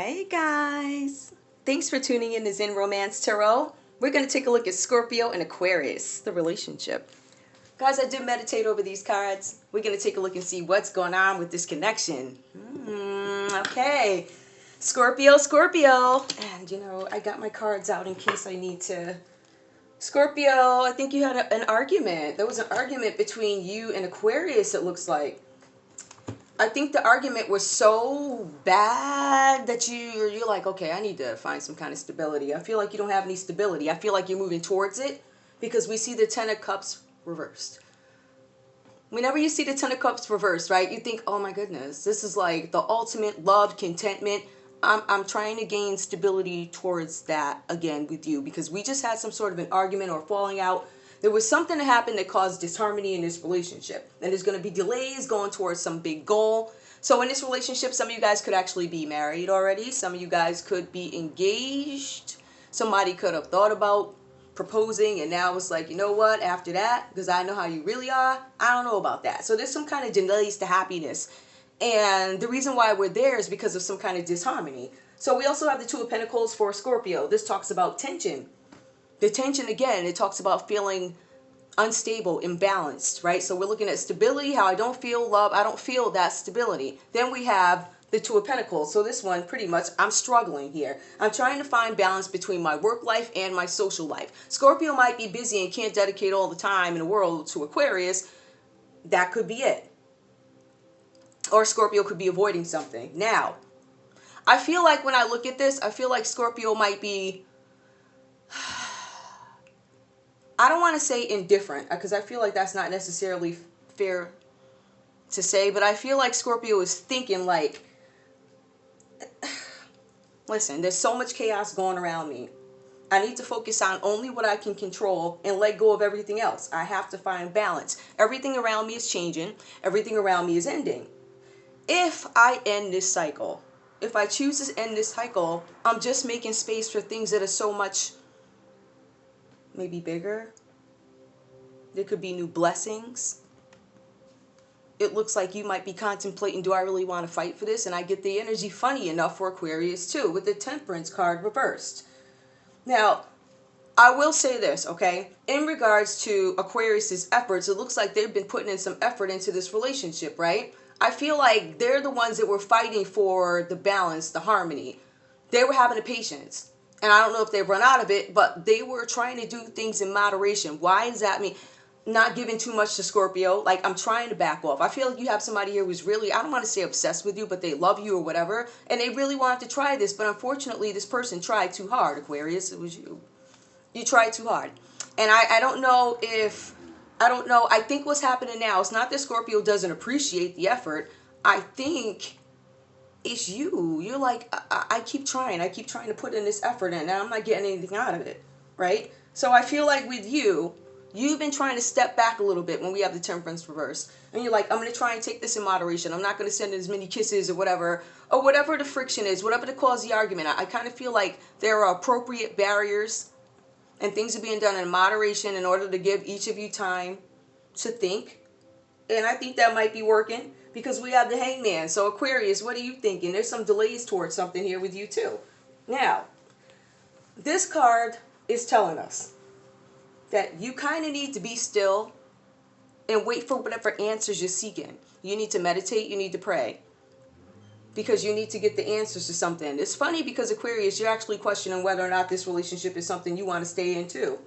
Hey guys, thanks for tuning in to Zen Romance Tarot. We're going to take a look at Scorpio and Aquarius, the relationship. Guys, I did meditate over these cards. We're going to take a look and see what's going on with this connection. Okay, Scorpio. And I got my cards out in case I need to. Scorpio, I think you had an argument. There was an argument between you and Aquarius, it looks like. I think the argument was so bad that you're like, okay, I need to find some kind of stability. I feel like you don't have any stability. I feel like you're moving towards it because we see the Ten of Cups reversed. Whenever you see the Ten of Cups reversed, right, you think, oh my goodness, this is like the ultimate love, contentment. I'm trying to gain stability towards that again with you because we just had some sort of an argument or falling out. There was something that happened that caused disharmony in this relationship. And there's going to be delays going towards some big goal. So in this relationship, some of you guys could actually be married already. Some of you guys could be engaged. Somebody could have thought about proposing and now it's like, you know what, after that, because I know how you really are, I don't know about that. So there's some kind of delays to happiness. And the reason why we're there is because of some kind of disharmony. So we also have the Two of Pentacles for Scorpio. This talks about tension. The tension, again, it talks about feeling unstable, imbalanced, right? So we're looking at stability, how I don't feel love. I don't feel that stability. Then we have the Two of Pentacles. So this one, pretty much, I'm struggling here. I'm trying to find balance between my work life and my social life. Scorpio might be busy and can't dedicate all the time in the world to Aquarius. That could be it. Or Scorpio could be avoiding something. Now, I feel like when I look at this, I feel like Scorpio might be... I don't want to say indifferent because I feel like that's not necessarily fair to say, but I feel like Scorpio is thinking like, listen, there's so much chaos going around me. I need to focus on only what I can control and let go of everything else. I have to find balance. Everything around me is changing. Everything around me is ending. If I end this cycle, if I choose to end this cycle, I'm just making space for things that are so much maybe bigger. There could be new blessings. It looks like you might be contemplating, do I really want to fight for this? And I get the energy funny enough for Aquarius too, with the Temperance card reversed. Now, I will say this, okay? In regards to Aquarius's efforts, it looks like they've been putting in some effort into this relationship, right? I feel like they're the ones that were fighting for the balance, the harmony. They were having the patience. And I don't know if they've run out of it, but they were trying to do things in moderation. Why does that mean? Not giving too much to Scorpio. Like, I'm trying to back off. I feel like you have somebody here who's really, I don't want to say obsessed with you, but they love you or whatever. And they really wanted to try this. But unfortunately, this person tried too hard, Aquarius. It was you. You tried too hard. And I don't know if, I don't know. I think what's happening now, it's not that Scorpio doesn't appreciate the effort. I think it's you. You're like, I keep trying. I keep trying to put in this effort and I'm not getting anything out of it, right? So I feel like with you, you've been trying to step back a little bit when we have the Temperance reverse. And you're like, I'm going to try and take this in moderation. I'm not going to send as many kisses or whatever the friction is, whatever to cause the argument. I kind of feel like there are appropriate barriers and things are being done in moderation in order to give each of you time to think. And I think that might be working. Because we have the Hangman. So Aquarius, what are you thinking? There's some delays towards something here with you too. Now, this card is telling us that you kind of need to be still and wait for whatever answers you're seeking. You need to meditate. You need to pray. Because you need to get the answers to something. It's funny because Aquarius, you're actually questioning whether or not this relationship is something you want to stay in too.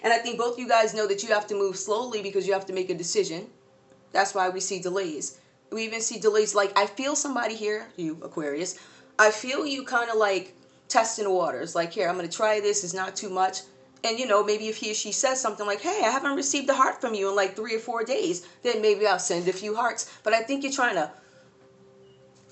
And I think both of you guys know that you have to move slowly because you have to make a decision. That's why we see delays. We even see delays like, I feel somebody here, you Aquarius, I feel you kind of like testing the waters. Like, here, I'm going to try this. It's not too much. And, maybe if he or she says something like, hey, I haven't received a heart from you in like 3 or 4 days, then maybe I'll send a few hearts. But I think you're trying to,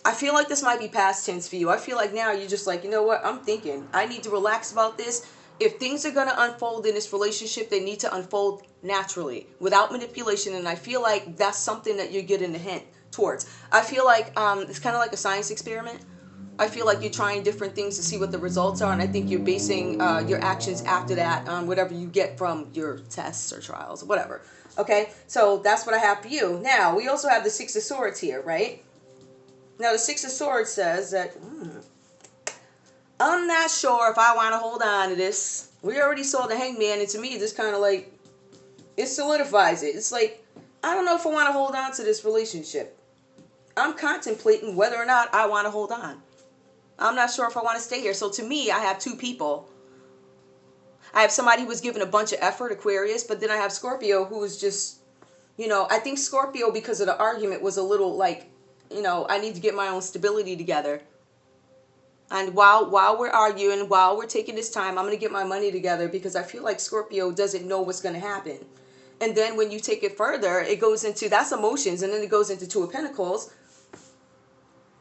I feel like this might be past tense for you. I feel like now you're just like, you know what, I'm thinking, I need to relax about this. If things are going to unfold in this relationship, they need to unfold naturally, without manipulation. And I feel like that's something that you're getting a hint towards. I feel like it's kind of like a science experiment. I feel like you're trying different things to see what the results are. And I think you're basing your actions after that on whatever you get from your tests or trials or whatever. Okay, so that's what I have for you. Now, we also have the Six of Swords here, right? Now, the Six of Swords says that, I'm not sure if I want to hold on to this. We already saw the Hangman, and to me, this kind of like, it solidifies it. It's like, I don't know if I want to hold on to this relationship. I'm contemplating whether or not I want to hold on. I'm not sure if I want to stay here. So to me, I have two people. I have somebody who was given a bunch of effort, Aquarius, but then I have Scorpio who was just, I think Scorpio, because of the argument, was a little like, I need to get my own stability together. And while we're arguing, while we're taking this time, I'm going to get my money together because I feel like Scorpio doesn't know what's going to happen. And then when you take it further, it goes into, that's emotions, and then it goes into Two of Pentacles.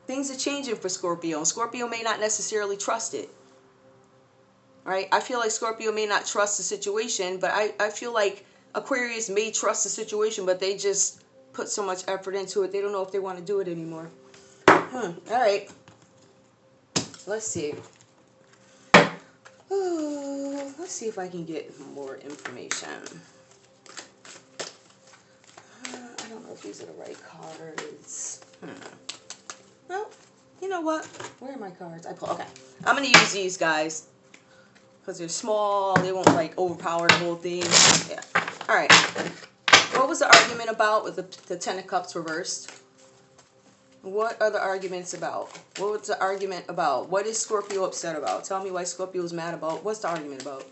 Things are changing for Scorpio, and Scorpio may not necessarily trust it. Right? I feel like Scorpio may not trust the situation, but I feel like Aquarius may trust the situation, but they just put so much effort into it, they don't know if they want to do it anymore. All right. Let's see. Ooh, let's see if I can get more information. I don't know if these are the right cards. Well, you know what? Where are my cards? Okay. I'm going to use these, guys. Because they're small. They won't, like, overpower the whole thing. Yeah. All right. What was the argument about with the Ten of Cups reversed? What are the arguments about? What was the argument about? What is Scorpio upset about? Tell me why Scorpio is mad about. What's the argument about?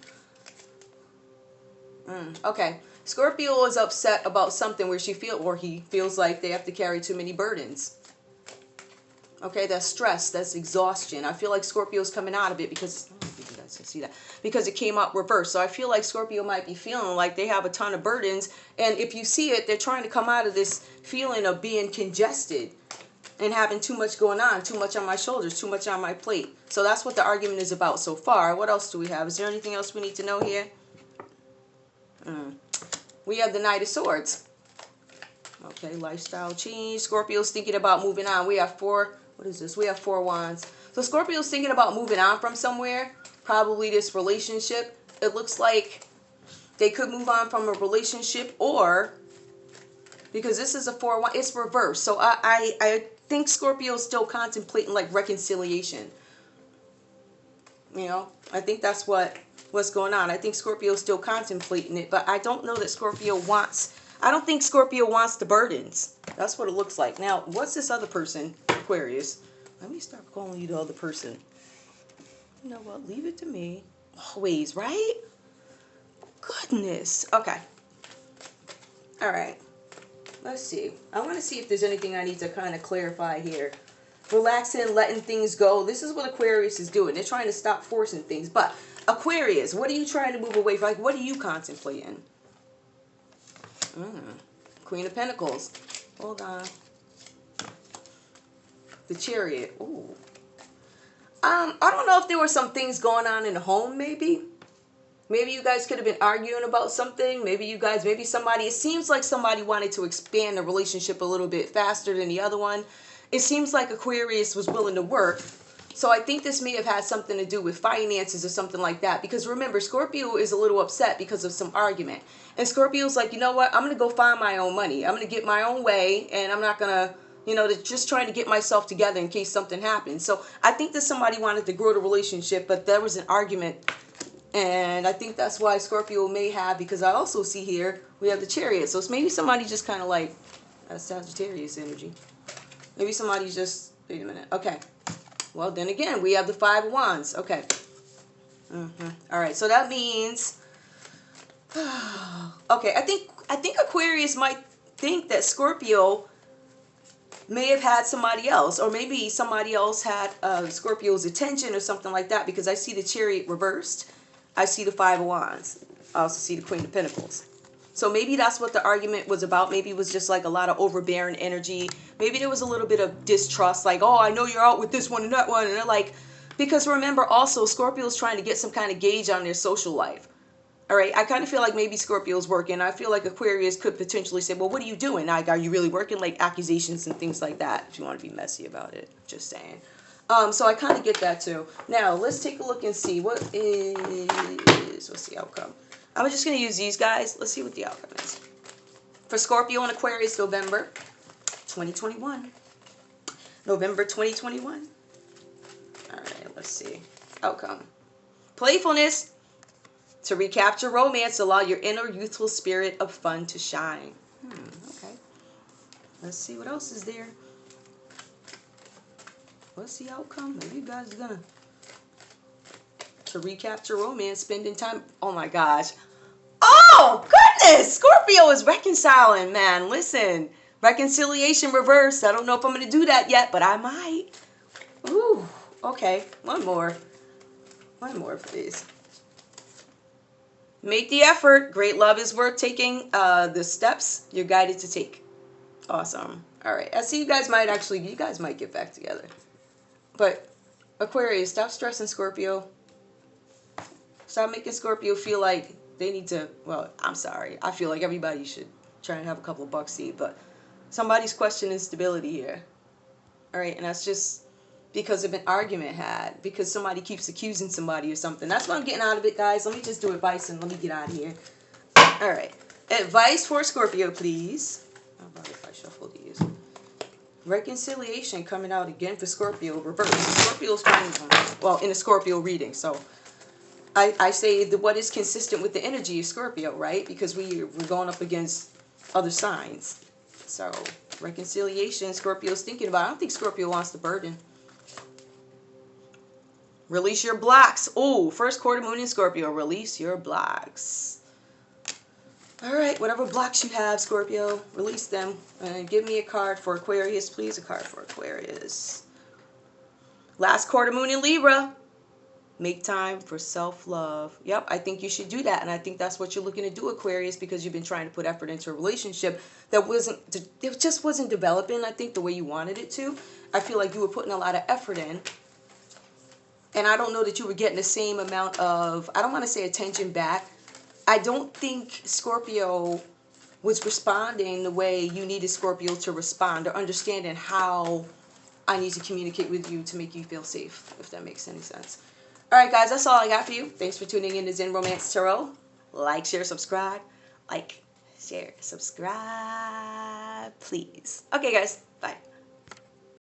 Okay. Scorpio is upset about something where he feels like they have to carry too many burdens. Okay, that's stress, that's exhaustion. I feel like Scorpio's coming out of it because, I don't think you guys can see that, because it came up reversed. So I feel like Scorpio might be feeling like they have a ton of burdens. And if you see it, they're trying to come out of this feeling of being congested and having too much going on, too much on my shoulders, too much on my plate. So that's what the argument is about so far. What else do we have? Is there anything else we need to know here? We have the Knight of Swords. Okay, lifestyle change. Scorpio's thinking about moving on. We have what is this? We have 4 wands. So Scorpio's thinking about moving on from somewhere. Probably this relationship. It looks like they could move on from a relationship, or because this is a 4 it's reversed. So I think Scorpio's still contemplating like reconciliation. I think that's what's going on. I think Scorpio's still contemplating it, but I don't know that Scorpio wants, I don't think Scorpio wants the burdens. That's what it looks like. Now, what's this other person, Aquarius? Let me start calling you the other person. You know what? Leave it to me. Always, right? Goodness. Okay. All right. Let's see. I want to see if there's anything I need to kind of clarify here. Relaxing, letting things go. This is what Aquarius is doing. They're trying to stop forcing things. But Aquarius, what are you trying to move away from? Like, what are you contemplating? Queen of Pentacles. Hold on. The Chariot. Ooh. I don't know if there were some things going on in the home, maybe. Maybe you guys could have been arguing about something. Maybe somebody, it seems like somebody wanted to expand the relationship a little bit faster than the other one. It seems like Aquarius was willing to work. So I think this may have had something to do with finances or something like that. Because remember, Scorpio is a little upset because of some argument. And Scorpio's like, you know what? I'm going to go find my own money. I'm going to get my own way. And I'm not going to, just trying to get myself together in case something happens. So I think that somebody wanted to grow the relationship, but there was an argument. And I think that's why Scorpio may have, because I also see here, we have the Chariot. So it's maybe somebody just kind of like, that's Sagittarius energy. Maybe somebody's just, wait a minute. Okay. Well, then again, we have the 5 of Wands. Okay. All right. So that means, okay, I think Aquarius might think that Scorpio may have had somebody else, or maybe somebody else had Scorpio's attention or something like that, because I see the Chariot reversed. I see the 5 of Wands. I also see the Queen of Pentacles. So maybe that's what the argument was about. Maybe it was just like a lot of overbearing energy. Maybe there was a little bit of distrust, like, oh, I know you're out with this one and that one. And they're like, because remember also, Scorpio's trying to get some kind of gauge on their social life. All right, I kind of feel like maybe Scorpio's working. I feel like Aquarius could potentially say, well, what are you doing? Like, are you really working? Like accusations and things like that, if you want to be messy about it. Just saying. So I kind of get that too. Now, let's take a look and see what's the outcome. I'm just going to use these guys. Let's see what the outcome is. For Scorpio and Aquarius, November 2021. November 2021. All right, let's see. Outcome. Playfulness. To recapture romance, allow your inner youthful spirit of fun to shine. Okay. Let's see what else is there. What's the outcome? Maybe you guys are gonna to recapture romance, spending time. Oh my gosh. Oh goodness! Scorpio is reconciling, man. Listen, reconciliation reverse. I don't know if I'm gonna do that yet, but I might. Ooh. Okay. One more. One more, please. Make the effort. Great love is worth taking the steps you're guided to take. Awesome. All right. I see you guys might get back together. But Aquarius, stop stressing Scorpio. Stop making Scorpio feel like they need to, well, I'm sorry. I feel like everybody should try and have a couple of bucks to eat, but somebody's questioning stability here. All right. And that's just because of an argument had, because somebody keeps accusing somebody or something. That's what I'm getting out of it, guys. Let me just do advice and let me get out of here. All right. Advice for Scorpio, please. How about if I shuffle these? Reconciliation coming out again for Scorpio, reverse. Scorpio's finding, well, in a Scorpio reading. So I say that what is consistent with the energy of Scorpio, right? Because we're going up against other signs. So reconciliation, Scorpio's thinking about. I don't think Scorpio wants the burden. Release your blocks. Oh, first quarter moon in Scorpio. Release your blocks. All right, whatever blocks you have, Scorpio, release them. And give me a card for Aquarius, please. A card for Aquarius. Last quarter moon in Libra. Make time for self-love. Yep, I think you should do that. And I think that's what you're looking to do, Aquarius, because you've been trying to put effort into a relationship that it just wasn't developing, I think, the way you wanted it to. I feel like you were putting a lot of effort in. And I don't know that you were getting the same amount of, I don't want to say attention back. I don't think Scorpio was responding the way you needed Scorpio to respond, or understanding how I need to communicate with you to make you feel safe, if that makes any sense. All right, guys, that's all I got for you. Thanks for tuning in to Zen Romance Tarot. Like, share, subscribe. Like, share, subscribe, please. Okay, guys, bye.